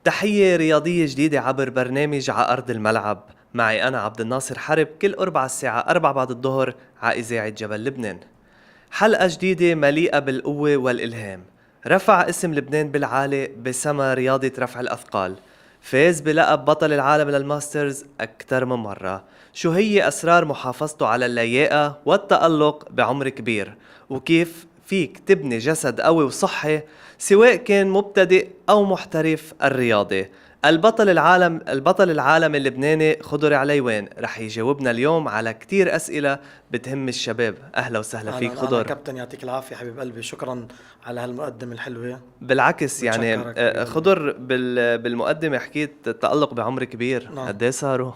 تحية رياضية جديدة عبر برنامج ع أرض الملعب. معي أنا عبد الناصر حرب كل أربع الساعة 4 بعد الظهر على إذاعة جبل لبنان. حلقة جديدة مليئة بالقوة والإلهام. رفع اسم لبنان بالعالي بسما رياضة رفع الأثقال. فاز بلقب بطل العالم للماسترز أكثر من مرة. شو هي أسرار محافظته على اللياقة والتألق بعمر كبير؟ وكيف فيك تبني جسد قوي وصحي سواء كان مبتدئ أو محترف الرياضي؟ البطل العالم اللبناني خضر عليوان رح يجاوبنا اليوم على كتير أسئلة بتهم الشباب. أهلا وسهلا فيك أهلا خضر. كابتن، يعطيك العافية حبيب قلبي، شكرا على هالمقدمة الحلوة. بالعكس يعني بتشكرك حبيب قلبي. خضر بالمقدمة حكيت تألق بعمر كبير، نعم. قد ايه صاروا؟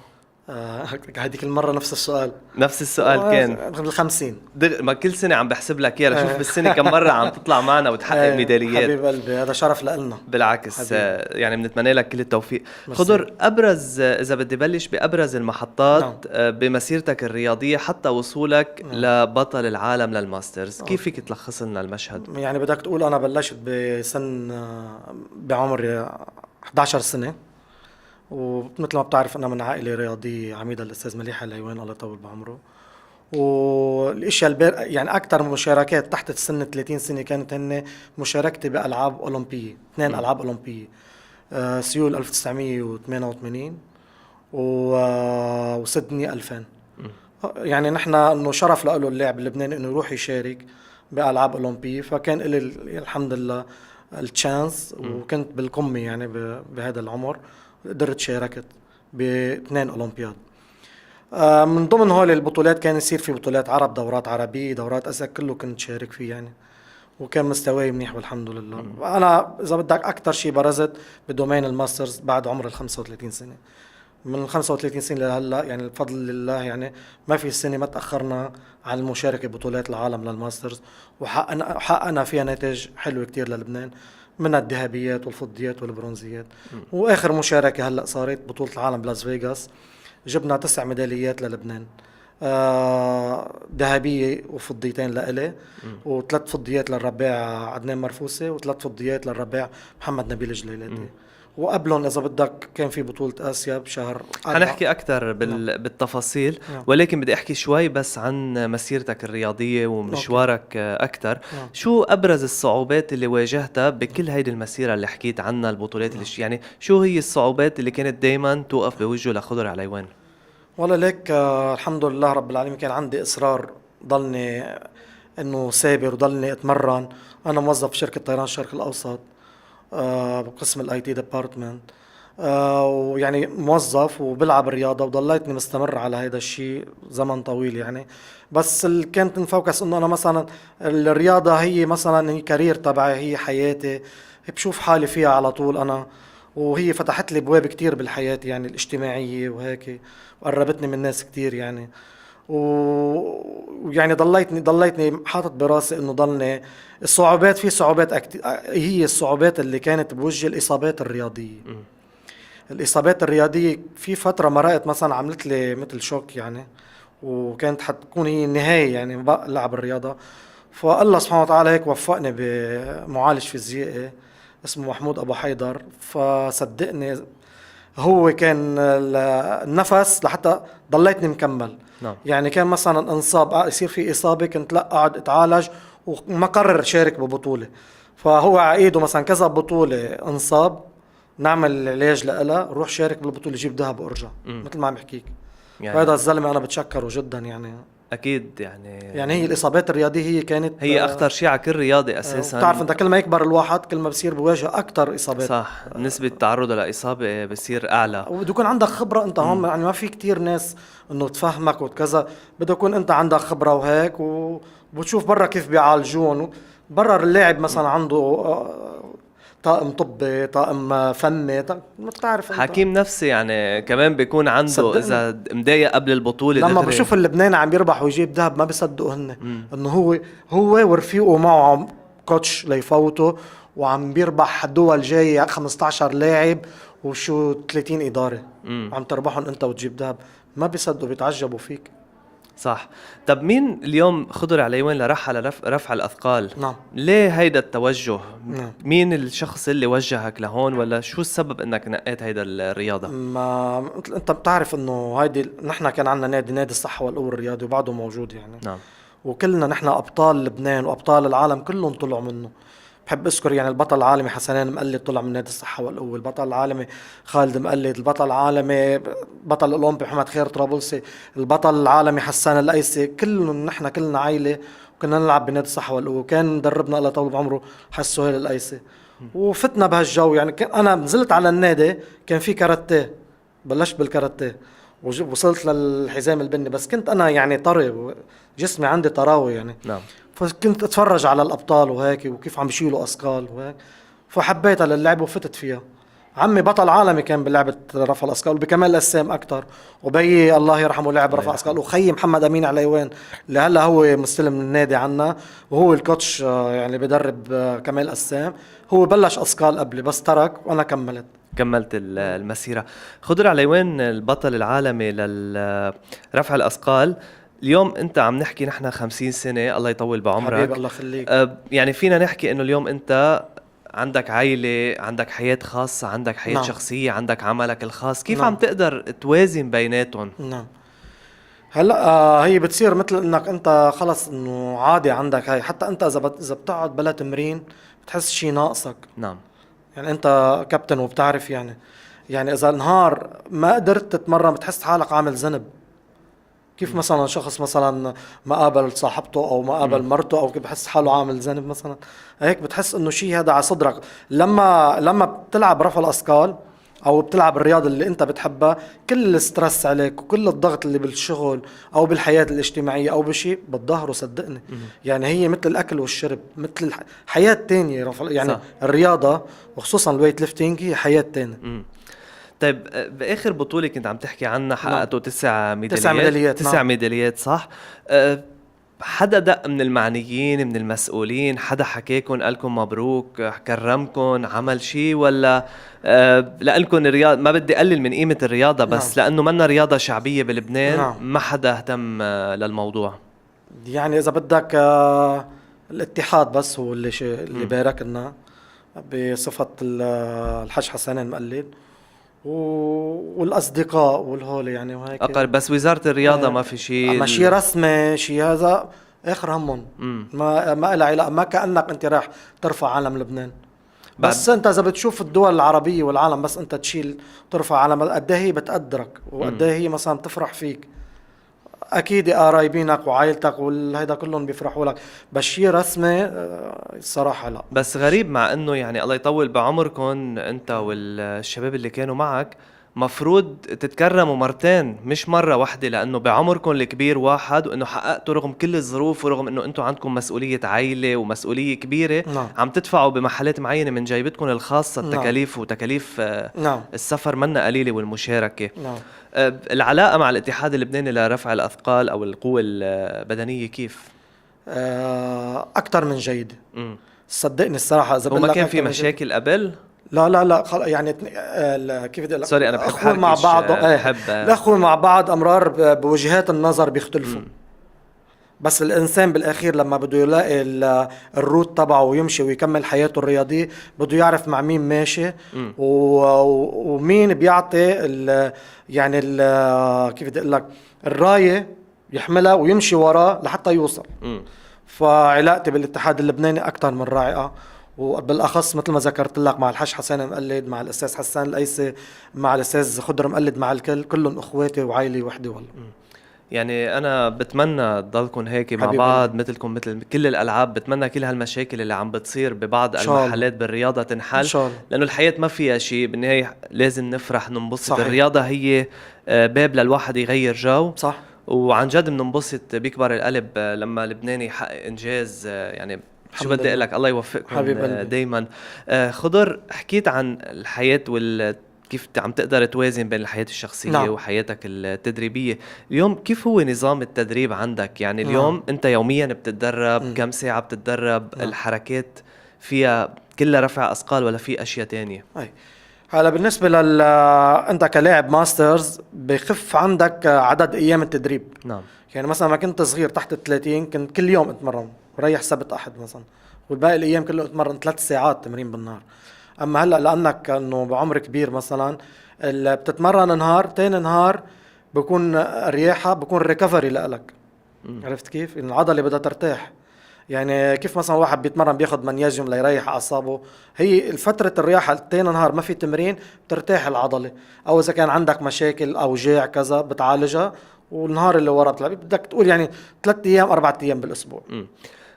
هذيك المرة نفس السؤال. نفس السؤال كان بالخمسين. ما كل سنة عم بحسب لك اياه لشوف بالسنة كم مرة عم تطلع معنا وتحقق ميداليات. حبيب قلبي، هذا شرف لنا. بالعكس يعني بنتمنى لك كل التوفيق. مرسي. خضر، ابرز اذا بدي بلش بابرز المحطات نعم. بمسيرتك الرياضية حتى وصولك نعم. لبطل العالم للماسترز، كيف فيك تلخص لنا المشهد؟ يعني بدك تقول أنا بلشت بسن بعمر 11 سنة، ومثل ما بتعرف أنا من عائلة رياضية عميدة الأستاذ مليح العيوان الله يطول بعمره. والاشياء يعني اكثر مشاركات تحت سن 30 سنه كانت هن مشاركتي بالعاب اولمبيه، اثنين العاب اولمبيه، سيول 1988 وسيدني 2000. يعني نحن انه شرف له اللاعب اللبناني انه يروح يشارك بالعاب اولمبيه، فكان لي الحمد لله التشانس، وكنت بالقمه يعني بهذا العمر قدرت شاركت باثنين اولمبياد. من ضمن هول البطولات كان يصير في بطولات عرب، دورات عربية، دورات أسيا، كله كنت شارك فيه يعني، وكان مستواي منيح والحمد لله. أنا إذا بدك أكتر شيء برزت بدومين الماسترز بعد عمر ال 35 سنة. من 35 سنة لهلا يعني بفضل الله يعني ما في سنة ما تأخرنا عن المشاركة ببطولات العالم للماسترز، وحققنا فيها نتائج حلوة كتير للبنان، من الذهبيات والفضيات والبرونزيات. وآخر مشاركة هلا صارت بطولة العالم بلاس فيغاس، جبنا 9 ميداليات للبنان، ذهبية وفضيتين لإلي، وثلاث فضيات للرباع عدنان مرفوسي، وثلاث فضيات للرباع محمد نبيل جليلاتي. وقبلهم إذا بدك كان في بطولة آسيا بشهر 4. حنحكي أكتر بالتفاصيل، ولكن بدي أحكي شوي بس عن مسيرتك الرياضية ومشوارك أكتر. شو أبرز الصعوبات اللي واجهتها بكل هيدي المسيرة اللي حكيت عنها، البطولات اللي يعني شو هي الصعوبات اللي كانت دايما توقف بوجهه لخضر عليوان؟ والله ليك الحمد لله رب العالمين كان عندي إصرار ضلني إنه سابر وضلني أتمرن. أنا موظف في شركة طيران الشرق الأوسط، بقسم الاي تي ديبارتمنت، ويعني موظف وبلعب الرياضه، وضليتني مستمر على هذا الشيء زمن طويل يعني. بس اللي كانت مفوكس انه انا مثلا الرياضه هي مثلا هي كارير تبعي، هي حياتي، بشوف حالي فيها على طول انا، وهي فتحت لي ابواب كتير بالحياه يعني الاجتماعيه وهيك، وقربتني من ناس كتير يعني. ويعني ضليتني حاطط براسي انه ضلني الصعوبات، في صعوبات هي الصعوبات اللي كانت بوجه الاصابات الرياضيه. الاصابات الرياضيه في فتره مرقت مثلا عملت لي مثل شوك يعني، وكانت حتكون هي النهايه يعني لعب الرياضه. فالله سبحانه وتعالى هيك وفقني بمعالج فيزيائي اسمه محمود ابو حيدر، فصدقني هو كان النفس لحتى ضليتني مكمل. نعم. يعني كان مثلا انصاب، يصير في اصابه كنت لا اقعد اتعالج وما قرر شارك ببطوله، فهو عقيده مثلا كذا بطوله انصاب، نعمل علاج لها، روح شارك بالبطوله جيب ذهب وارجع، مثل ما عم بحكيك يعني هذا الزلمه انا بتشكره جدا يعني. أكيد يعني هي الاصابات الرياضيه هي كانت هي أخطر شيء على كل رياضي أساساً. بتعرف انت كل ما يكبر الواحد كل ما بصير بواجه اكثر اصابات. صح، نسبة تعرضه لإصابة بصير أعلى. وبده يكون عندك خبرة انت هم، يعني ما في كتير ناس انه تفهمك وكذا، بده يكون انت عندك خبرة وهيك، وبتشوف برا كيف بيعالجون. برا اللاعب مثلا عنده طاقم طبي، طاقم فني، ما بتعرف انت حكيم نفسي يعني كمان بيكون عنده إذا مضايق قبل البطولة لما دغري. بشوف اللبناني عم يربح ويجيب ذهب ما بيصدقوا هن انه هو ورفيقه معه كوتش ليفوتوا، وعم بيربح دول جاية 15 لاعب وشو 30 إدارة، عم تربحهم انت وتجيب ذهب، ما بيصدقوا بيتعجبوا فيك. صح. طب مين اليوم خضر عليوان لرح على رفع الأثقال؟ نعم. ليه هيدا التوجه؟ نعم. مين الشخص اللي وجهك لهون، ولا شو السبب انك نقيت هيدا الرياضة؟ ما مثل انت بتعرف انه هيدي نحن كان عندنا نادي الصحة والقوة الرياضي وبعده موجود يعني. نعم. وكلنا نحن ابطال لبنان وابطال العالم كلهم طلعوا منه. بحب اذكر يعني البطل العالمي حسنين مقلد طلع من نادي الصحة والقوة، البطل العالمي خالد مقلد، البطل العالمي بطل الاولمبي محمد خير طرابلسي، البطل العالمي حسان الايسي، كلهم نحن كلنا عائلة وكنا نلعب بنادي الصحة والقوة. كان مدربنا الله يطول بعمره حس سهيل الايسي. وفتنا بهالجو يعني انا نزلت على النادي كان في كاراتيه، بلشت بالكاراتيه وصلت للحزام البني، بس كنت انا يعني طري، جسمي عندي طراوه يعني. نعم. فكنت اتفرج على الابطال وهيك وكيف عم بيشيلوا اثقال وهيك، فحبيتها للعب وفتت فيها. عمي بطل عالمي كان بلعبة رفع الأثقال وبكمال الأجسام أكتر، وبيي الله يرحمه لعب رفع أثقال، وخيي محمد أمين عليوان اللي هلا هو مستلم من النادي عنا وهو الكوتش يعني بدرب كمال أجسام، هو بلش أثقال قبلي بس ترك وأنا كملت المسيرة. خضر عليوان البطل العالمي لرفع الأثقال. اليوم انت عم نحكي نحن 50 سنة، الله يطول بعمرك حبيبي الله يخليك. يعني فينا نحكي انه اليوم انت عندك عائلة، عندك حياة خاصة، عندك حياة نعم. شخصية، عندك عملك الخاص، كيف نعم. عم تقدر توازن بيناتهم؟ نعم. هلا هي بتصير مثل انك انت خلص انه عادي عندك هاي، حتى انت اذا بتقعد بلا تمرين بتحس شي ناقصك. نعم. يعني انت كابتن وبتعرف يعني اذا نهار ما قدرت تتمرن بتحس حالك عامل ذنب. كيف مثلا شخص مثلا ما قابل صاحبته او ما قابل مرته او كيف بحس حاله عامل ذنب مثلا، هيك بتحس انه شيء هذا على صدرك. لما بتلعب رفع الاثقال او بتلعب الرياضه اللي انت بتحبها، كل الستريس عليك وكل الضغط اللي بالشغل او بالحياه الاجتماعيه او بشيء بتظهره صدقني. يعني هي مثل الاكل والشرب، مثل حياه تانية يعني صح. الرياضه وخصوصا الويت ليفتينج هي حياه تانية. طيب باخر بطولة كنت عم تحكي عنها حققتوا 9 ميداليات. 9 ميداليات. 9 نعم. ميداليات صح. حدا دق من المعنيين من المسؤولين، حدا حكيكم قالكم مبروك، كرمكم، عمل شيء، ولا لأنكم الرياضة ما بدي أقلل من قيمة الرياضة بس نعم. لأنه منا رياضة شعبية بلبنان نعم. ما حدا اهتم للموضوع؟ يعني اذا بدك الاتحاد بس هو اللي باركنا بصفة الحاج حسنين مقلد والاصدقاء والهول يعني وهيك. أقل بس وزارة الرياضة ما في شيء اما شيء رسمي شيء هذا اخر همهم. ما لها علاقة، ما كأنك انت راح ترفع علم لبنان. بس انت اذا بتشوف الدول العربية والعالم بس انت تشيل ترفع علم قد ايه هي بتقدرك وقد ايه هي مثلا بتفرح فيك. اكيد قرايبينك وعائلتك والهيدا كلهم بيفرحوا لك، بس شيء رسمي الصراحه لا. بس غريب مع انه يعني الله يطول بعمركم انت والشباب اللي كانوا معك مفروض تتكرموا مرتين مش مرة واحدة، لأنه بعمركم الكبير واحد، وإنه حققتوا رغم كل الظروف ورغم إنه أنتوا عندكم مسؤولية عائلة ومسؤولية كبيرة. نعم. عم تدفعوا بمحلات معينة من جيبتكم الخاصة التكاليف. وتكاليف نعم. السفر منا قليلة والمشاركة. نعم. العلاقة مع الاتحاد اللبناني لرفع الأثقال أو القوة البدنية كيف؟ أكتر من جيدة. صدقني الصراحة إذا وما كان في مشاكل قبل؟ لا يعني كيف بدي اقول لك، سوري انا بحب اخوه مع بعض. الاخوه مع بعض امرار بوجهات النظر بيختلفوا. بس الانسان بالاخير لما بده يلاقي الروت تبعه ويمشي ويكمل حياته الرياضيه بده يعرف مع مين ماشي ومين بيعطي يعني كيف بدي اقول لك الرايه يحملها ويمشي وراه لحتى يوصل. فعلاقتي بالاتحاد اللبناني اكثر من رائعه، وبالاخص مثل ما ذكرت لك مع الحاج حسين مقلد، مع الاستاذ حسان الايسي، مع الاستاذ خضر مقلد، مع الكل كلهم اخواتي وعائلي وحده والله. يعني انا بتمنى تضلكم هيك مع بعض مثلكم مثل كل الالعاب. بتمنى كل هالمشاكل اللي عم بتصير ببعض المحلات بالرياضه تنحل، لانه الحياه ما فيها شيء، بالنهايه لازم نفرح ننبسط. صحيح. الرياضه هي باب للواحد يغير جو. صح. وعن جد بننبسط بيكبر القلب لما لبناني يحقق انجاز. يعني شو بدي اقول لك، الله يوفقكم دايما. خضر، حكيت عن الحياه كيف عم تقدر توازن بين الحياة الشخصية نعم. وحياتك التدريبية. اليوم كيف هو نظام التدريب عندك؟ يعني اليوم نعم. انت يوميا بتتدرب كم ساعة بتتدرب؟ نعم. الحركات فيها كلها رفع أثقال ولا في أشياء تانية؟ هلا بالنسبة انت كلاعب ماسترز بخف عندك عدد ايام التدريب. نعم. يعني مثلا ما كنت صغير تحت ال 30 كنت كل يوم اتمرن وريح سبت احد مثلا، والباقي الايام كله اتمرن 3 ساعات تمرين بالنهار. اما هلا لانك انه بعمر كبير مثلا اللي بتتمرن نهار تاني نهار بكون رياحة، بكون ريكفري لإلك. عرفت كيف؟ العضلة بدها ترتاح. يعني كيف مثلا واحد بيتمرن بياخد منياجيوم ليريح اعصابه، هي فترة الرياحة تاني نهار ما في تمرين بترتاح العضلة، او اذا كان عندك مشاكل اوجاع كذا بتعالجها، والنهار اللي ورا بتلعب بدك تقول يعني 3 ايام 4 ايام بالاسبوع.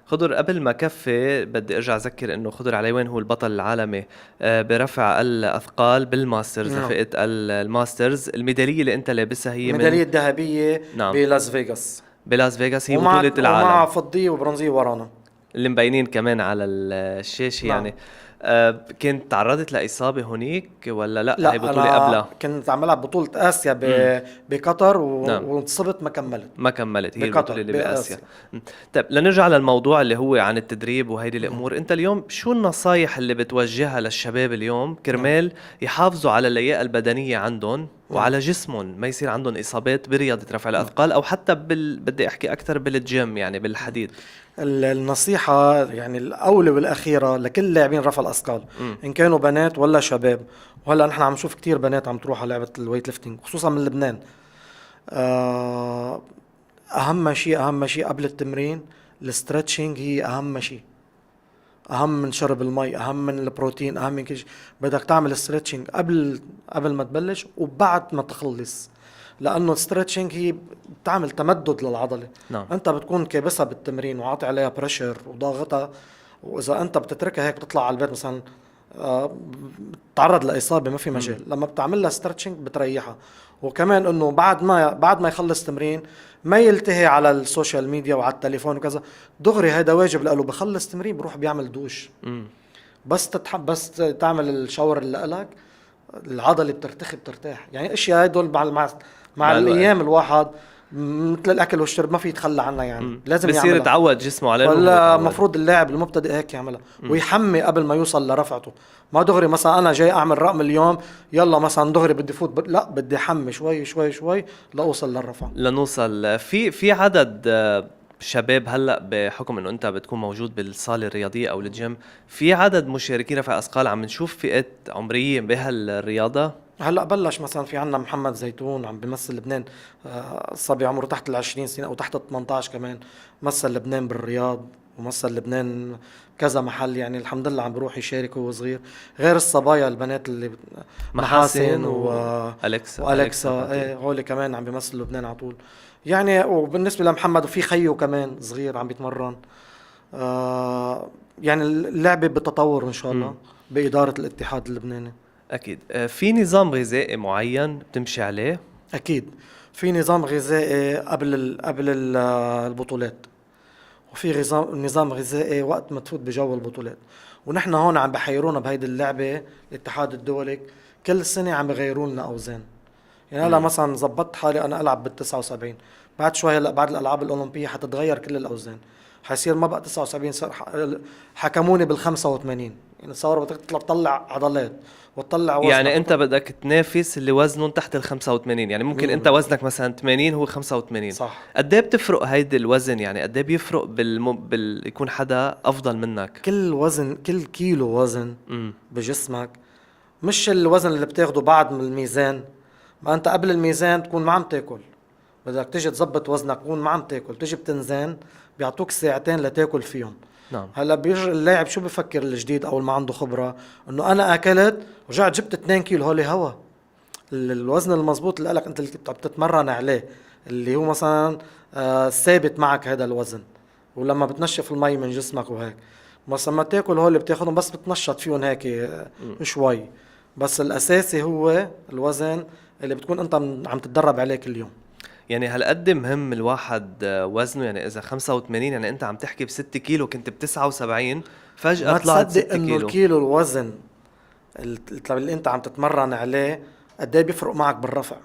خضر قبل ما كفي بدي ارجع اذكر انه خضر عليوان هو البطل العالمي برفع الاثقال بالماسترز. نعم. فئة الماسترز الميدالية اللي انت لابسها هي من الميدالية الذهبية نعم بلاس فيغاس، بلاس فيغاس، هي ومع بطولة ومع العالم فضية وبرونزية ورانا. اللي مبينين كمان على الشاشة نعم. يعني. كنت تعرضت لإصابة هونيك ولا لا؟ هي لا بطولة انا قبلها؟ كنت عم بلعب بطولة اسيا بقطر نعم. وانتصبت ما كملت. ما كملت، هي بقطر البطولة اللي بآسيا. بآسيا. طيب لنرجع للموضوع اللي هو عن التدريب وهيدي الأمور. أنت اليوم شو النصايح اللي بتوجهها للشباب اليوم كرمال يحافظوا على اللياقة البدنية عندهم وعلى جسمهم، ما يصير عندهم إصابات برياضة رفع الأثقال أو حتى بدي أحكي أكتر بالجيم يعني بالحديد؟ النصيحة يعني الأولى والأخيرة لكل لاعبين رفع الأثقال إن كانوا بنات ولا شباب، وهلا نحن عم نشوف كتير بنات عم تروح على لعبة الويت ليفتنج خصوصا من لبنان. أهم شيء قبل التمرين الاسترتشنج، هي أهم شيء، أهم من شرب المي، أهم من البروتين، أهم من كل شيء. بدك تعمل استرتشنج قبل ما تبلش وبعد ما تخلص، لانه الستريتشنج هي بتعمل تمدد للعضله. نعم. انت بتكون كابسها بالتمرين وعاطي عليها بريشر وضاغطها، واذا انت بتتركها هيك بتطلع على البيت مثلا بتتعرض لاصابه، ما في مجال. لما بتعمل لها ستريتشنج بتريحها. وكمان انه بعد ما يخلص تمرين ما يلتهي على السوشيال ميديا وعلى التليفون وكذا، دغري هذا واجب له. بخلص تمرين بروح بيعمل دوش، بس تعمل الشاور اللي لك العضله بترتاح. يعني اشياء هدول مع الايام الواحد مثل الاكل والشرب ما في يتخلى عنها، يعني لازم بصير يعملها. يتعود جسمه عليه. ولا المفروض اللاعب المبتدئ هيك يعملها ويحمي قبل ما يوصل لرفعته. ما دغري مثلا انا جاي اعمل رقم اليوم يلا مثلا دغري بدي فوت لا، بدي احمي شوي شوي شوي لاوصل للرفع. لنوصل في عدد شباب هلا بحكم انه انت بتكون موجود بالصاله الرياضيه او الجيم، في عدد مشاركين رفع اثقال عم نشوف فئات عمريه بهالرياضه. هلا بلش مثلا في عنا محمد زيتون عم بيمثل لبنان، صبي عمره تحت ال20 سنة او تحت ال18 كمان، مثل لبنان بالرياض ومثل لبنان كذا محل. يعني الحمد لله عم بروح يشارك وهو صغير، غير الصبايا البنات اللي محاسن والكسا ايه هول كمان عم بيمثلوا لبنان على طول. يعني وبالنسبه لمحمد وفي خيو كمان صغير عم بيتمرن. يعني اللعبه بالتطور ان شاء الله باداره الاتحاد اللبناني. اكيد. في نظام غذائي معين بتمشي عليه؟ اكيد في نظام غذائي قبل البطولات، وفي نظام غذائي وقت ما تفوت بجو البطولات. ونحن هون عم بحيرونا بهيدي اللعبه الاتحاد الدولي، كل سنه عم بغيروا لنا اوزان. يعني هلا مثلا زبطت حالي انا العب بال79، بعد شوي هلا بعد الالعاب الاولمبيه حتتغير كل الاوزان، حيصير ما بقى 79، صار حكموني بال85. يعني صار بدك تطلع عضلات وتطلع وزن. يعني انت بدك تنافس اللي وزنهم تحت ال85، يعني ممكن انت وزنك مثلا 80 هو 85. صح. قد ايه بتفرق هيدي الوزن؟ يعني قد ايه بيفرق يكون حدا افضل منك؟ كل كيلو وزن بجسمك، مش الوزن اللي بتاخده بعد من الميزان. ما انت قبل الميزان تكون ما عم تاكل، بدك تيجي تزبط وزنك تكون ما عم تاكل، تيجي بتنزان بيعطوك ساعتين لتاكل فيهم. نعم. هلا بيرجع اللاعب شو بفكر الجديد اول ما عنده خبره انه انا اكلت ورجعت جبت 2 كيلو، هولي هوا. الوزن المضبوط اللي قالك انت اللي بتتمرن عليه اللي هو مثلا ثابت معك هذا الوزن، ولما بتنشف المي من جسمك وهيك بس لما تاكل هول بتاخدهم بس بتنشط فيهم هيك شوي. بس الاساسي هو الوزن اللي بتكون انت عم تتدرب عليه كل يوم. يعني هالقد مهم الواحد وزنه؟ يعني اذا 85 يعني انت عم تحكي ب6 كيلو كنت ب79 فجأة طلعت 6 تصدق انه كيلو. الكيلو الوزن اللي انت عم تتمرن عليه قد ايه بيفرق معك بالرفع.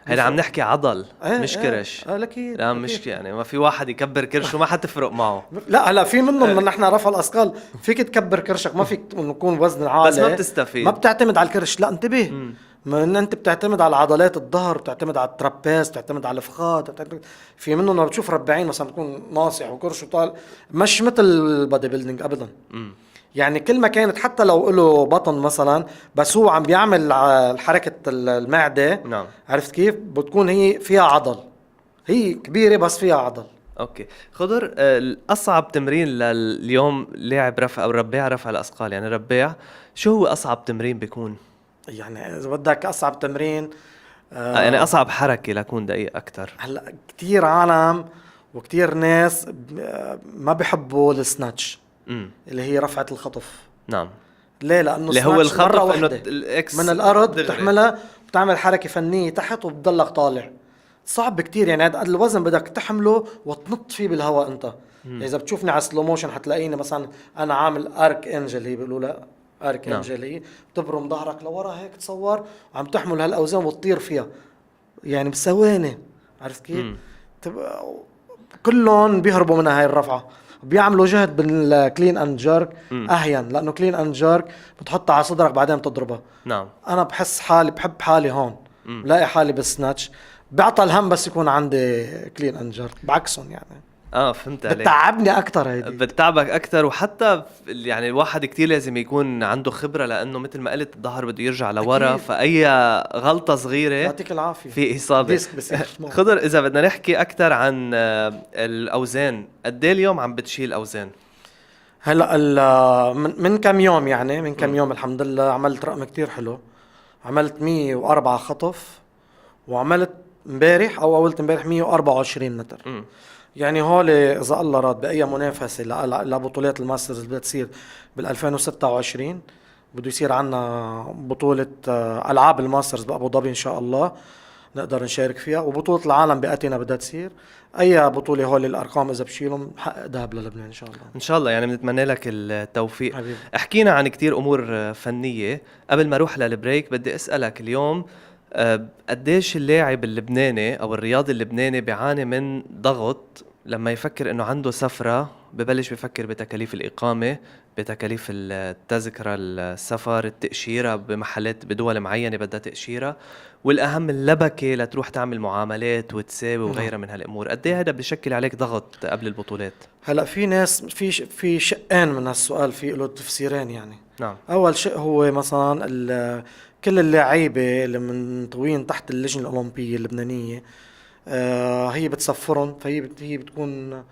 هيدا عم نحكي عضل مش إيه. كرش. اكيد لا أكيد. مش يعني ما في واحد يكبر كرشه ما حتفرق معه. لا هلا في منهم من نحن رفع الاثقال فيك تكبر كرشك، ما فيك يكون وزن عالي بس ما بتستفيد. ما بتعتمد على الكرش، لا انتبه. ما ان انت بتعتمد على عضلات الظهر، بتعتمد على الترابيز، بتعتمد على الفخاد، في منهم لما بتشوف رباعين مثلا بتكون ناصع وكرشه طال، مش مثل البادي بيلدينج ابدا. يعني كل ما كانت حتى لو له بطن مثلا، بس هو عم بيعمل حركه المعده. نعم. عرفت كيف بتكون هي فيها عضل، هي كبيره بس فيها عضل. اوكي خضر، الاصعب تمرين لليوم لاعب رفع او رباع رفع الاثقال، يعني رباع، شو هو اصعب تمرين بيكون؟ يعني اذا بدك اصعب تمرين، يعني اصعب حركه لكون دقيق اكثر. هلا كتير عالم وكتير ناس ما بيحبوا السناتش اللي هي رفعة الخطف. نعم. ليه؟ لانه اللي هو سناتش مرة الخطف انه واحدة الاكس من الارض دغري. بتحملها، بتعمل حركة فنية تحت وبتضلك طالع. صعب كتير، يعني هذا الوزن بدك تحمله وتنط فيه بالهواء انت. يعني اذا بتشوفني على سلو موشن حتلاقيني مثلا انا عامل ارك انجل، هي بيقولوا لا ارك نعم. انجل، هي بتبرم ظهرك لورا هيك تصور وعم تحمل هالاوزان وتطير فيها يعني بثواني. عرفت كيف؟ كلهم بيهربوا من هاي الرفعة، بيعملوا جهد بالكلين اند جيرك اهين، لانه كلين اند جيرك بتحطها على صدرك بعدين بتضربها. نعم. انا بحس حالي بحب حالي هون، لاقي حالي بالسناتش بعطى الهم بس يكون عندي كلين اند جيرك، بعكسهم يعني فهمت عليك. بتعبني اكثر هيدي، بتتعبك اكثر، وحتى يعني الواحد كتير لازم يكون عنده خبره، لانه مثل ما قلت الظهر بده يرجع لورا، أكيد. فاي غلطه صغيره يعطيك العافيه في اصابه. ديسك بصير. خضر، اذا بدنا نحكي اكثر عن الاوزان، قد ايه اليوم عم بتشيل اوزان؟ هلا من كم يوم، يعني من كم يوم الحمد لله عملت رقم كتير حلو. عملت 104 خطف، وعملت امبارح او اول امبارح 124 متر. يعني هول اذا الله راد باي منافسه لبطولات الماسترز اللي بدها تصير بال 2026، بده يصير عنا بطوله العاب الماسترز بابو ظبي ان شاء الله نقدر نشارك فيها، وبطوله العالم باتينا بدها تصير. اي بطوله هول الارقام اذا بشيلهم حقق ذهب للبنان ان شاء الله. ان شاء الله، يعني بنتمنى لك التوفيق حبيبي. احكينا عن كتير امور فنيه. قبل ما اروح للبريك بدي اسالك اليوم، قديش اللاعب اللبناني او الرياضي اللبناني بيعاني من ضغط لما يفكر انه عنده سفرة، ببلش بفكر بتكاليف الإقامة، بتكاليف التذكرة السفر، التأشيرة بمحلات بدول معينة بدها تأشيرة، والأهم اللبكة لتروح تعمل معاملات وتساوي وغيرها من هالأمور. قد ايه هذا بيشكل عليك ضغط قبل البطولات؟ هلا في ناس في شقين من هالسؤال، في له تفسيرين يعني. نعم. اول شيء هو مثلا كل اللاعيبه اللي منطوين تحت اللجنه الاولمبيه اللبنانيه، هي بتسفرهم، هي بتكون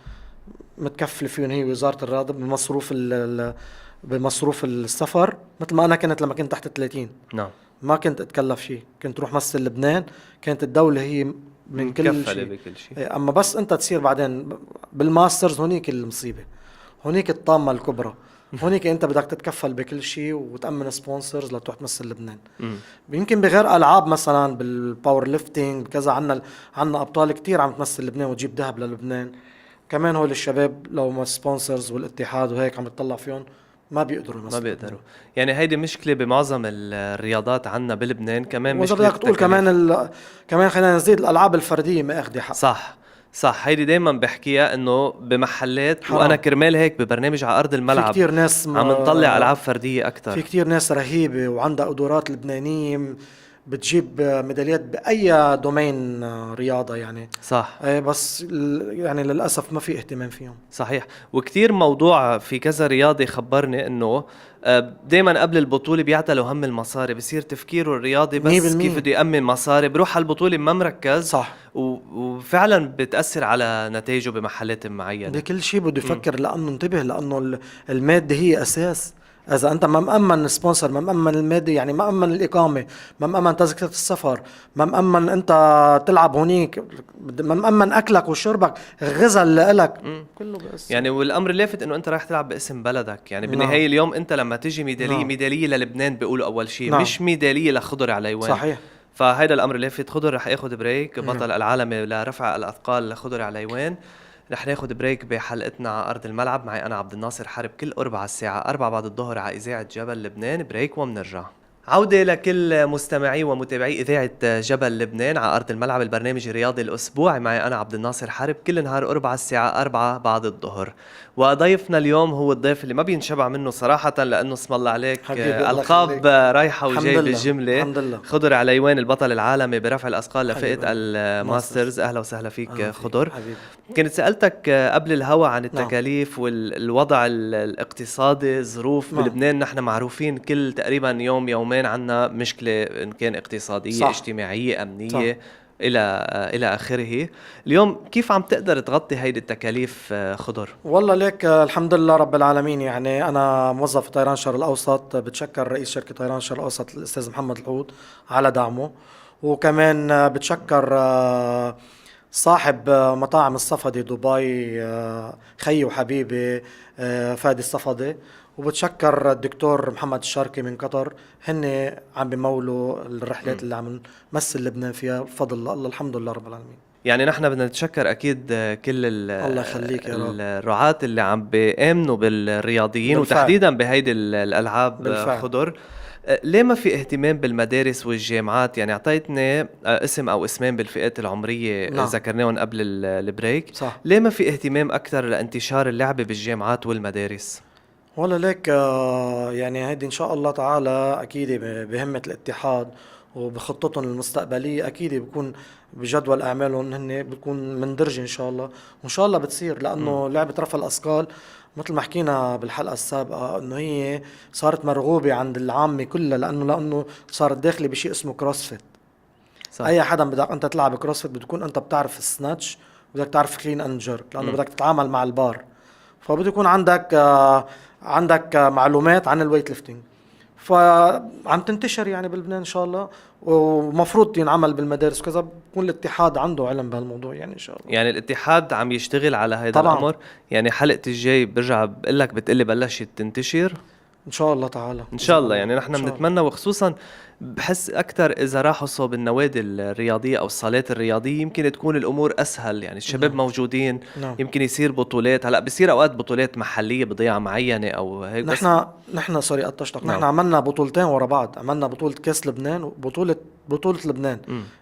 متكفله فيهم هي وزاره الرياضه بمصروف السفر، مثل ما انا كنت لما كنت تحت 30. نعم. ما كنت اتكلف شيء، كنت روح مثل لبنان، كانت الدوله هي من كل مكفلة شيء. بكل شيء. اما بس انت تصير بعدين بالماسترز، هونيك المصيبه، هونيك الطامه الكبرى. هونيك انت بدك تتكفل بكل شيء وتامن سبونسرز لتروح تمثل لبنان. يمكن بغير العاب مثلا بالباور ليفتنج كذا، عنا ابطال كتير عم تمثل لبنان وتجيب ذهب للبنان. كمان هول الشباب لو ما سبونسرز والاتحاد وهيك عم تطلع فيهم ما بيقدروا ما بيقدروا. يعني هيدي مشكلة بمعظم الرياضات عنا بلبنان، كمان وإذا مشكلة بدك تقول كمان خلينا نزيد الالعاب الفرديه ما اخذي حق. صح هيدي دايما بحكيها انه بمحلات حرام. وانا كرمال هيك ببرنامج على ارض الملعب في كتير ناس عم نطلع العاب فرديه اكثر. في كتير ناس رهيبه وعندها قدرات لبنانيه بتجيب ميداليات باي دومين رياضه يعني. صح. بس يعني للاسف ما في اهتمام فيهم. صحيح. وكتير موضوع في كذا رياضي خبرني انه دايما قبل البطولة بيعتلوا هم المصاري، بصير تفكيره الرياضي بس 100%. كيف بده يأمن مصاري، بروح على البطولة ما مركز. صح. وفعلا بتأثر على نتائجه بمحلات معينة. بكل شيء بده يفكر، لأنه انتبه، لأنه المادة هي أساس. إذا أنت ما مأمن سبونسر، ما مأمن المادة، يعني ما مأمن الإقامة، ما مأمن تذكرة السفر، ما مأمن أنت تلعب هونيك، ما مأمن أكلك وشربك، غذاء اللي إلك، كله بس. يعني والأمر اللافت إنه أنت رايح تلعب باسم بلدك، يعني بالنهاية اليوم أنت لما تيجي ميدالية للبنان بيقولوا أول شيء مش ميدالية لخضر عليوان. صحيح. فهيدا الأمر اللافت. خضر رح ياخد بريك، بطل العالمي لرفع الأثقال لخضر عليوان. رح ناخد بريك بحلقتنا على أرض الملعب معي أنا عبد الناصر حرب، كل أربعة الساعة 4 بعد الظهر على إذاعة جبل لبنان. بريك ومنرجع. عودة لكل مستمعي ومتابعي إذاعة جبل لبنان على أرض الملعب، البرنامج الرياضي الأسبوعي معي أنا عبد الناصر حرب كل نهار أربعة الساعة 4 بعد الظهر. وضيفنا اليوم هو الضيف اللي ما بينشبع منه صراحة، لأنه اسم الله عليك ألقاب رايحة وجاي بالجملة. الحمد لله. خضر عليوان، البطل العالمي برفع الأثقال لفئة الماسترز. أهلا وسهلا فيك خضر. حبيبي. كنت سألتك قبل الهوا عن التكاليف والوضع الاقتصادي، الظروف بلبنان. نحن معروفين كل تقريبا يوم يومين عنا مشكلة، إن كان اقتصادية صح. اجتماعية أمنية إلى آخره. اليوم كيف عم تقدر تغطي هيدي التكاليف خضر؟ والله ليك الحمد لله رب العالمين. يعني أنا موظف في طيران الشرق الأوسط، بتشكر رئيس شركة طيران الشرق الأوسط الأستاذ محمد الحوت على دعمه، وكمان بتشكر صاحب مطاعم الصفدي دبي، خيي وحبيبي فادي الصفدي، وبتشكر الدكتور محمد الشاركي من قطر. هن عم بمولوا الرحلات اللي عم نمثل لبنان فيها بفضل الله. الحمد لله رب العالمين. يعني نحن بدنا نتشكر أكيد كل الله يخليك يا رب. الرعاة اللي عم بيآمنوا بالرياضيين بالفعل. وتحديدا بهيدي الألعاب بالفعل. خضر. ليه ما في اهتمام بالمدارس والجامعات؟ يعني اعطيتني اسم او اسمين بالفئات العمرية نعم. ذكرناهم قبل البريك. صح. ليه ما في اهتمام اكثر لانتشار اللعبة بالجامعات والمدارس؟ والله ليك يعني هيدي ان شاء الله تعالى اكيد بهمة الاتحاد وبخطتهم المستقبلية، اكيد بيكون بجدول اعمالهم هن بتكون مندرجة ان شاء الله، وان شاء الله بتصير. لانه لعبة رفع الاثقال مثل ما حكينا بالحلقة السابقة انه هي صارت مرغوبة عند العامة كلها، لانه صارت داخلة بشيء اسمه كروسفيت. صح. اي حدا بدك انت تلعب كروسفيت بتكون انت بتعرف السناتش، بدك تعرف كلين اند جيرك، لانه بدك تتعامل مع البار، فبده يكون عندك معلومات عن الويت ليفتنج. فعم تنتشر يعني بلبنان ان شاء الله، ومفروض ينعمل بالمدارس وكذا. بكون الاتحاد عنده علم بهالموضوع يعني ان شاء الله. يعني الاتحاد عم يشتغل على هيدا طبعاً. الامر. يعني حلقة الجاي برجع بقول لك بتقلي بلشت تنتشر ان شاء الله تعالى ان شاء الله. يعني نحن إن شاء الله. بنتمنى، وخصوصا بحس اكثر اذا راحوا صوب النوادي الرياضيه او الصالات الرياضيه يمكن تكون الامور اسهل. يعني الشباب موجودين. نعم. يمكن يصير بطولات، هلا بصير اوقات بطولات محليه بضيعه معينه او هيك. بس نحن سوري قطشتك. نعم. نحن عملنا بطولتين ورا بعض، عملنا بطولة كاس لبنان وبطولة لبنان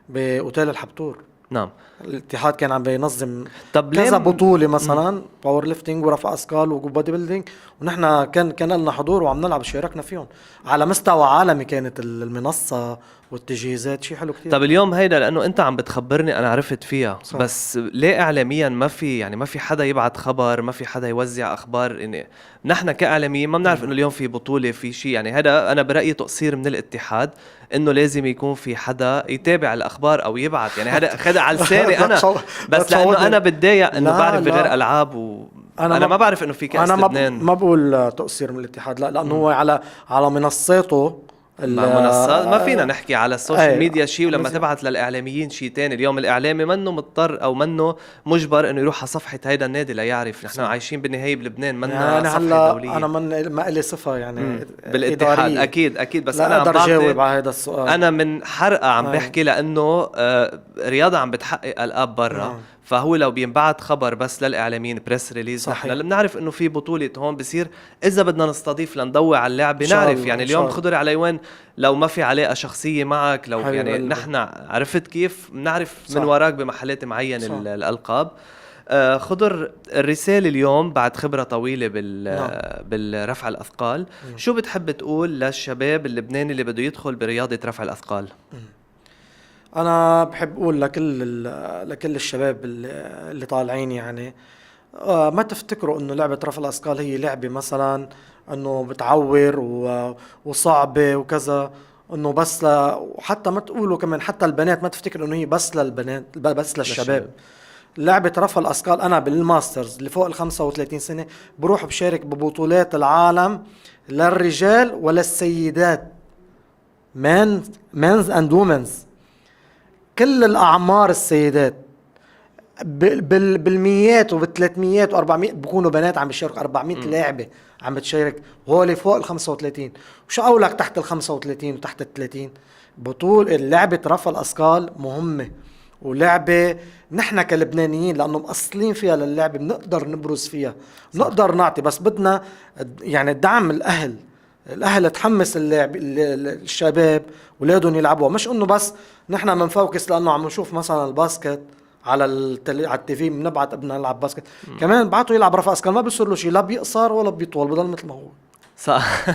باوتيل الحبتور. نعم. الاتحاد كان عم بينظم طب كذا ليه بطولة، مثلا باور ليفتنج ورفع اثقال وبودي بيلدينج، ونحن كان لنا حضور وعم نلعب، شاركنا فيهم على مستوى عالمي. كانت المنصة والتجهيزات شيء حلو كتير. طب اليوم هيدا لانه انت عم بتخبرني انا عرفت فيها. صح. بس ليه اعلاميا ما في، يعني ما في حدا يبعت خبر، ما في حدا يوزع اخبار؟ اني نحن كاعلاميين ما بنعرف انه اليوم في بطوله في شيء. يعني هذا انا برايي تقصير من الاتحاد، انه لازم يكون في حدا يتابع الاخبار او يبعت. يعني هذا خدع على لساني انا، بس لانه انا بتضايق انه بعرف بغير العاب انا ما بعرف انه في كاس لبنان. ما بقول تقصير من الاتحاد، لا، لانه هو على منصاته منصات ما فينا نحكي على السوشيال ميديا شيء، ولما بالزبط. تبعت للاعلاميين شيء تاني. اليوم الاعلامي منه مضطر او منه مجبر انه يروح على صفحه هيدا النادي ليعرف. نحن عايشين بالنهايه بلبنان، منا يعني صفحه دوليه. انا ما لي صفه يعني بالاتحاد إدارية. اكيد بس لا انا اقدر عم اجاوب على هذا السؤال. انا من حرقه عم بحكي لانه رياضه عم بتحقق القاب برا. فهو لو بينبعت خبر بس للاعلاميين بريس ريليز، نحن بنعرف انه في بطوله هون بصير. اذا بدنا نستضيف لنضوي على اللعبه نعرف. يعني اليوم خضر علي وين لو ما في علاقه شخصيه معك، لو يعني نحن عرفت كيف بنعرف من وراك بمحلات معين الالقاب. خضر، الرسالة اليوم بعد خبرة طويلة بالرفع الأثقال، شو بتحب تقول للشباب اللبناني اللي بده يدخل برياضة رفع الأثقال؟ أنا بحب أقول لكل الشباب اللي طالعين، يعني ما تفتكروا إنه لعبة رفع الأثقال هي لعبة مثلا إنه بتعور وصعبة وكذا، إنه بس وحتى ما تقولوا كمان حتى البنات ما تفتكروا إنه هي بس للبنات، بس للشباب. لعبة رفع الأثقال أنا بالماسترز اللي فوق 35 سنة بروح بشارك ببطولات العالم للرجال وللسيدات، men's and women's، كل الأعمار السيدات بالميات وبالثلاثميات و400 بكونوا بنات عم بيشاركوا. 400 لاعبة عم بتشارك، وهولي فوق 35. وشو أقولك تحت 35 وتحت 30 بطولة. لعبة رفع الأثقال مهمة، ولعبة نحن كلبنانيين لأنه مأصلين فيها للعبة بنقدر نبرز فيها، نقدر نعطي، بس بدنا يعني دعم الأهل. الاهل تحمس الشباب ولادهم يلعبوا، مش انه بس نحن منفوكس لانه عم نشوف مثلا الباسكت على على التي في بنبعت ابننا يلعب باسكت، كمان بعته يلعب رفع اثقال ما بيصير له شيء، لا بيقصر ولا بيطول، بضل مثل ما هو. صح.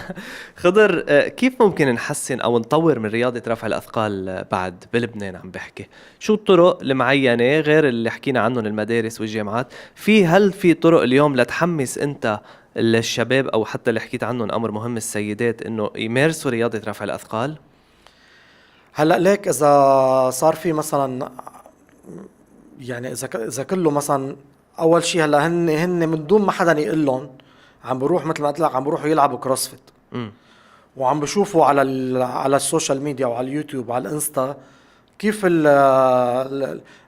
خضر، كيف ممكن نحسن او نطور من رياضة رفع الاثقال بعد بلبنان؟ عم بحكي شو الطرق المعينة غير اللي حكينا عنهم المدارس والجامعات، هل في طرق اليوم لتحمس انت الشباب او حتى اللي حكيت عنهم امر مهم السيدات انه يمارسوا رياضة رفع الاثقال؟ هلا ليك اذا صار في مثلا يعني اذا كله مثلا اول شيء هلا هن من دون ما حدا يقول لهم عم بروح مثل ما قلت لك عم بروحوا يلعبوا كروسفيت، امم وعم بشوفوا على على السوشيال ميديا وعلى اليوتيوب وعلى الانستا كيف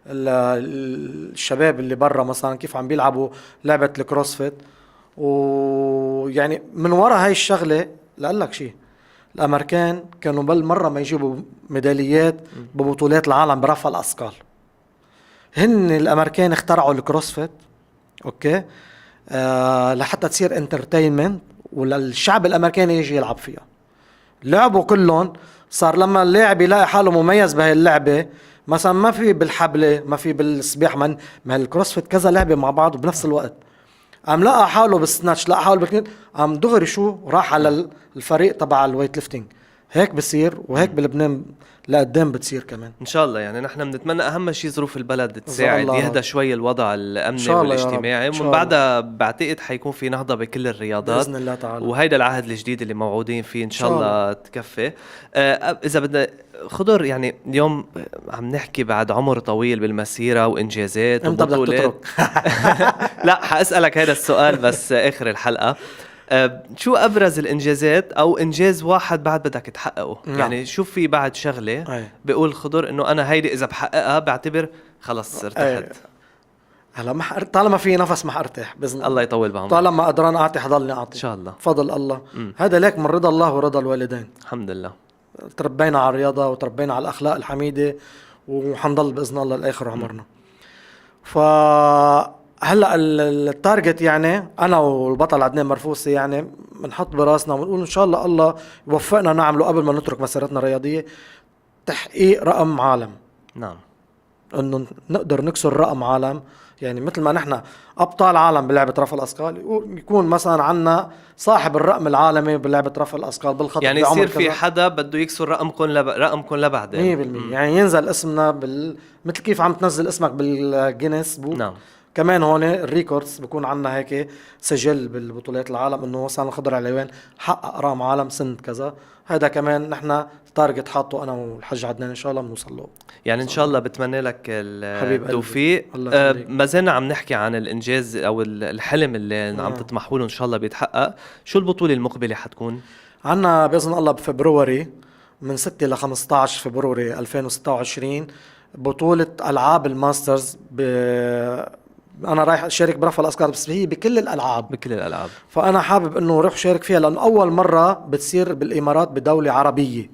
الشباب اللي برا مثلا كيف عم بيلعبوا لعبة الكروسفيت، ويعني من وراء هاي الشغلة لأقول لك شيء، الامريكان كانوا بالمرة ما يجيبوا ميداليات ببطولات العالم برفع الاثقال. هن الامريكان اخترعوا الكروسفيت، اوكي، لحتى تصير انترتينمنت وللشعب الامريكاني يجي يلعب فيها. لعبوا كلهم، صار لما اللاعب يلاقي حاله مميز بهي اللعبة، مثلا ما في بالحبلة ما في بالسباحة، ما الكروسفيت كذا لعبة مع بعض بنفس الوقت، قام لقى حاله بالسناتش، لقى حاله بالكنين، قام دغري شو راح على الفريق تبع الويت ليفتنج. هيك بصير، وهيك بلبنان لقدام بتصير كمان ان شاء الله. يعني نحن بنتمنى اهم شيء ظروف البلد إذا تساعد الله يهدى راد. شوي الوضع ان الامني شاء الله يا رب، والاجتماعي، ان ومن شاء الله بعدها بعتقد حيكون في نهضة بكل الرياضات، باذن الله تعالى، ان وهيدا العهد الجديد اللي موعودين فيه ان شاء شاء الله. الله تكفي. اذا بدنا خضر، يعني اليوم عم نحكي بعد عمر طويل بالمسيرة وانجازات امتى بدك وبطولات. تترك؟ لا، حاسألك هذا السؤال بس اخر الحلقة. شو ابرز الانجازات او انجاز واحد بعد بدك تحققه؟ نعم. يعني شوف في بعد شغلة اي بيقول خضر انه انا هيدي اذا بحققها بعتبر خلص اي ارتحت. هلا طالما في نفس ما ارتاح باذن الله الله، يطول بعمرك. طالما قدران اعطي حضلني ان اعطي شاء الله. بفضل الله. مم. هذا ليك من رضا الله ورضا الوالدين، الحمد لله. تربينا على الرياضة وتربينا على الأخلاق الحميدة، وحنضل بإذن الله لآخر عمرنا. فهلا التارجت يعني أنا والبطل عدنان مرفوسي يعني بنحط براسنا ونقول إن شاء الله الله يوفقنا نعمله قبل ما نترك مسيرتنا الرياضية، تحقيق رقم عالم، نعم. إنه نقدر نكسر رقم عالم. يعني مثل ما نحن ابطال عالم بلعبه رفع الاثقال، يكون مثلا عنا صاحب الرقم العالمي بلعبه رفع الاثقال بالخط يعني بعمر يصير في كذا. حدا بده يكسر رقمكم لبعدين. 100% يعني ينزل اسمنا مثل كيف عم تنزل اسمك بالجينيس بوك. نعم. كمان هون الريكوردز بكون عنا هيك سجل بالبطولات العالم انه مثلا خضر علوان حقق رقم عالم سنة كذا. هذا كمان نحن تارجت حاطه انا والحج عدنان، ان شاء الله بنوصل له. يعني ان شاء الله بتمنى لك حبيب التوفيق. الله يخليك. ما زلنا عم نحكي عن الانجاز او الحلم اللي عم تطمحوا له، ان شاء الله بيتحقق. شو البطولة المقبلة حتكون؟ عنا بإذن الله بفبروري من 6 ل 15 فبروري 2026 بطولة ألعاب الماسترز أنا رايح أشارك برفع الأثقال، بس هي بكل الألعاب. بكل الالعاب. فأنا حابب إنه روح شارك فيها، لأنه أول مرة بتصير بالإمارات بدولة عربية.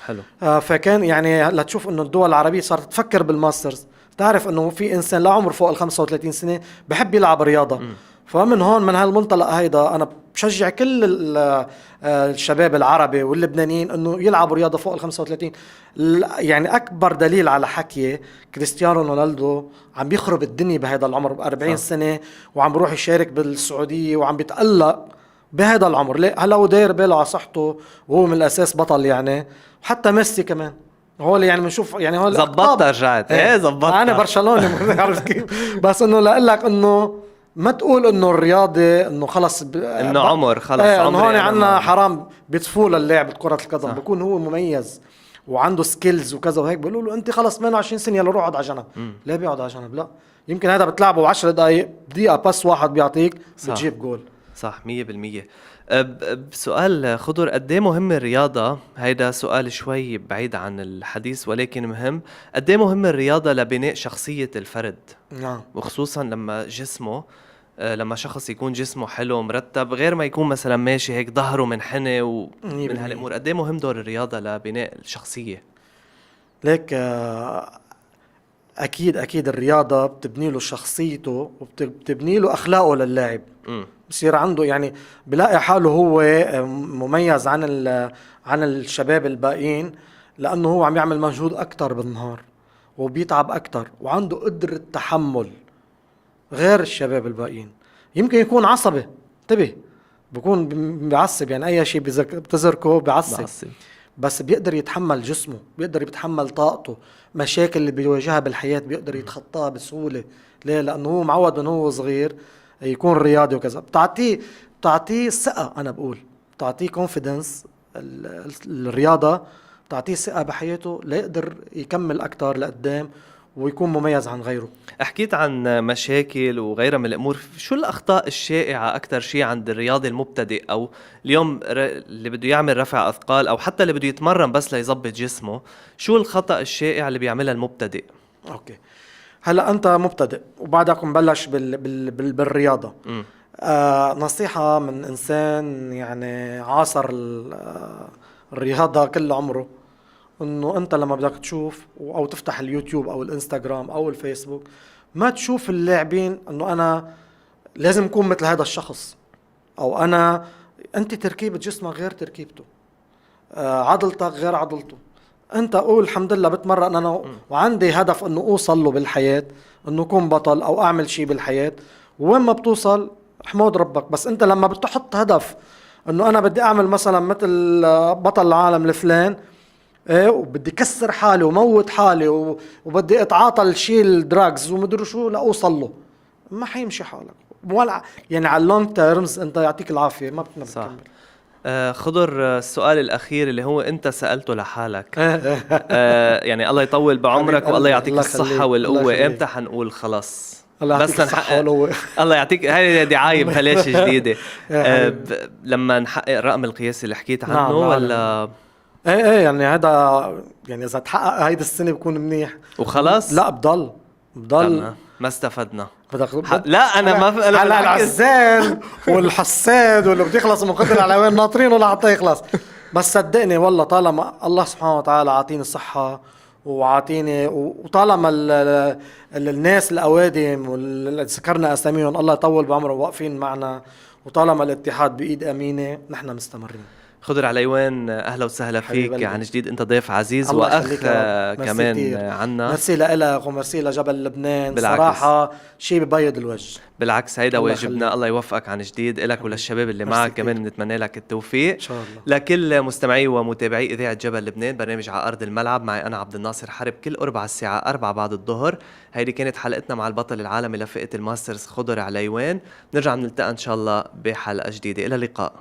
حلو. فكان يعني هلا تشوف إنه الدول العربية صارت تفكر بالماسترز، تعرف إنه في إنسان لا عمر فوق ال 35 سنة بحب يلعب رياضة. فمن هون من هالمنطلق هيدا أنا بشجع كل الشباب العربي واللبنانيين إنه يلعبوا رياضة فوق ال 35. يعني أكبر دليل على حكي كريستيانو رونالدو عم بيخرب الدنيا بهذا العمر ب 40 سنة، وعم بروح يشارك بالسعودية وعم بيتألق بهذا العمر. ليه؟ هلا هو داير باله على صحته وهو من الأساس بطل يعني. وحتى ميسي كمان هو اللي يعني بنشوف يعني هو زبطت رجعت. ايه زبطت. انا برشلوني عرفت كيف، بس انه لاقول لك انه ما تقول انه الرياضه انه خلص انه عمر خلص. ايه عمري انه هون أنا عنا ما- حرام بطفوله اللعب كره القدم. صح. بكون هو مميز وعنده سكيلز وكذا وهيك، بيقولوا له انت خلص 28 سنه يلا روح اقعد على جنب. لا بيقعد على جنب، لا يمكن هذا بتلعبه 10 دقائق دقيقه بس واحد بيعطيك صح. بتجيب جول. صح 100%. بسؤال خضر، قد ايه مهم الرياضة؟ هيدا سؤال شوي بعيد عن الحديث ولكن مهم. قد ايه مهم الرياضة لبناء شخصية الفرد، نعم وخصوصا لما جسمه لما شخص يكون جسمه حلو مرتب، غير ما يكون مثلا ماشي هيك ظهره منحني ومن هالامور. قد ايه مهم دور الرياضة لبناء الشخصية؟ ليك اكيد الرياضه بتبني له شخصيته وبتبني له اخلاقه للاعب. بصير عنده يعني بلاقي حاله هو مميز عن الشباب الباقيين، لانه هو عم يعمل مجهود اكتر بالنهار وبيتعب اكتر وعنده قدرة تحمل غير الشباب الباقيين. يمكن يكون عصبي، انتبه، بكون بيعصب، يعني اي شيء بتزركه بيعصب، بس بيقدر يتحمل جسمه، بيقدر يتحمل طاقته، مشاكل اللي بيواجهها بالحياة بيقدر يتخطاها بسهولة. ليه؟ لأنه هو معود من هو صغير يكون رياضي وكذا. بتعطيه ثقة، أنا بقول بتعطيه confidence. الرياضة بتعطيه ثقة بحياته ليقدر يكمل أكتر لقدام ويكون مميز عن غيره. حكيت عن مشاكل وغيرها من الأمور، شو الأخطاء الشائعة أكتر شيء عند الرياضي المبتدئ أو اليوم اللي بده يعمل رفع أثقال أو حتى اللي بده يتمرن بس ليظبط جسمه؟ شو الخطأ الشائع اللي بيعملها المبتدئ؟ أوكي، هلا أنت مبتدئ وبعدك مبلش بالرياضة. نصيحة من إنسان يعني عاصر الرياضة كل عمره، انه انت لما بدك تشوف او تفتح اليوتيوب او الانستغرام او الفيسبوك، ما تشوف اللاعبين انه انا لازم اكون مثل هذا الشخص، او انت تركيبة جسمك غير تركيبته، عضلتك غير عضلته. انت قول الحمد لله بتمرن انا وعندي هدف انه اوصل له بالحياة، انه اكون بطل او اعمل شيء بالحياة، وين ما بتوصل احمد ربك. بس انت لما بتحط هدف انه انا بدي اعمل مثلا مثل بطل العالم الفلان، ايه، وبدي كسر حالي وموت حالي وبدي اتعاطى الشيء الدراجز ومدري شو لاوصل له، ما حيمشي حالك ولا يعني على اللونج تيرمز. انت يعطيك العافيه ما بتكمل. خضر، السؤال الأخير اللي هو أنت سألته لحالك، يعني الله يطول بعمرك والله يعطيك الصحة والقوة، إمتى حنقول خلاص الله يعطيك الصحة والقوة؟ الله يعطيك، هاي دعاية ببلاش جديدة. لما نحقق الرقم القياسي اللي حكيت عنه، نعم ولا ايه يعني هذا يعني اذا تحقق هيدا السنة بكون منيح وخلاص؟ لا بضل ما استفدنا. لا انا ما هلا العزال والحساد واللي بده يخلص من قدر على وين ناطرينه لحتى يخلص. بس صدقني والله طالما الله سبحانه وتعالى عاطيني الصحة وعاطيني، وطالما الناس الأوادم واللي ذكرنا أساميهم الله يطول بعمرهم واقفين معنا، وطالما الاتحاد بإيد أمينة نحن مستمرين. خضر عليوان، أهلا وسهلا فيك عن جديد، أنت ضيف عزيز وأخ كمان عنا. ميرسي لك وميرسي لجبل لبنان، بالعكس. صراحة شيء ببيض الوجه. بالعكس هيدا واجبنا، الله يوفقك عن جديد، إلك وللشباب اللي معك كمان بنتمنى لك التوفيق إن شاء الله. لكل مستمعي ومتابعي إذاعة جبل لبنان، برنامج على أرض الملعب معي أنا عبد الناصر حرب كل أربع الساعة 4 بعد الظهر. هيدي كانت حلقتنا مع البطل العالمي لفئة الماسترز خضر عليوان. نرجع نلتقى إن شاء الله بحلقة جديدة، إلى اللقاء.